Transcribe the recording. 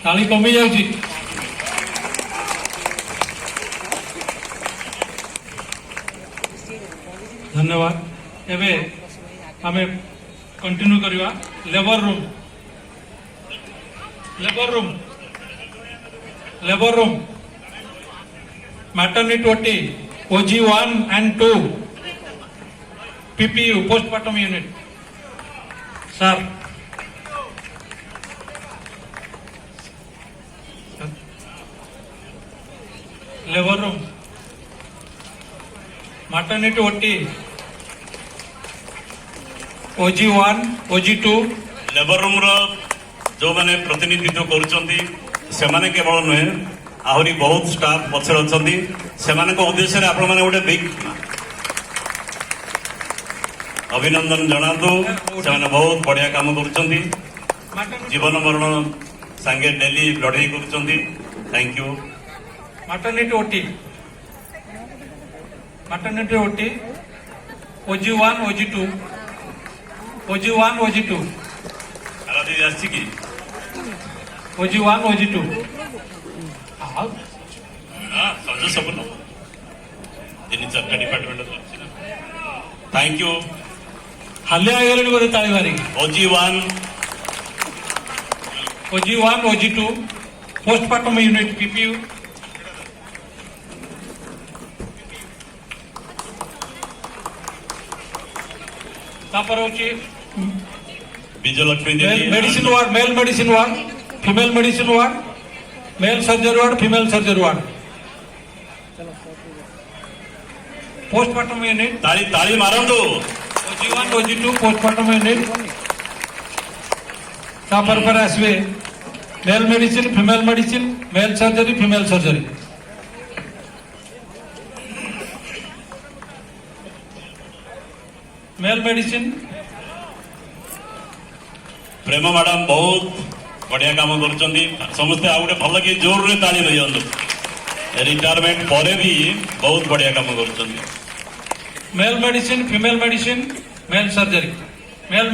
ताली कमी जाउची धन्यवाद एबे हमें कंटिन्यू करिवा labour room maternity OT OG 1 and 2 PPU postmortem unit sir labour room maternity OT OG 1 OG 2 labour room रो जो माने प्रतिनिधित्व करूचंती सेमाने केवल नुहे आहरी बहुत स्टाफ पछर अछंती सेमानक उद्देश्य रे आपण माने गोटे बिग अभिनंदन जनातु सेमाने बहुत बढ़िया काम करूचंती जीवन मरण संगे डेली लड़ाई करूचंती thank you maternity OT OG 1 OG 2 OG 1 OG 2 आला दीदी आछि की ओजी 1 ओजी 2 हां समझ सब न दिन चक्का डिपार्टमेंट थैंक यू हल्ले आगले बोले ताली मारी OG 1 OG 2 postmortem unit PPU तापर होची विजयलक्ष्मी दीदी medicine ward male medicine ward female medicine ward male surgery ward female surgery ward postmortem unit ताली ताली मारंदो ओजी 1 ओजी 2 पोस्टमार्टम यूनिट तापर पर आसवे male medicine male surgery female surgery male medicine Prem madam बहुत बढ़िया काम करुचंदी समस्ते आ गोटे भल कि जोर रे ताली रहियंतु रिटायरमेंट परे भी बहुत बढ़िया काम करुचंदी मेल मेडिसिन फीमेल सर्जरी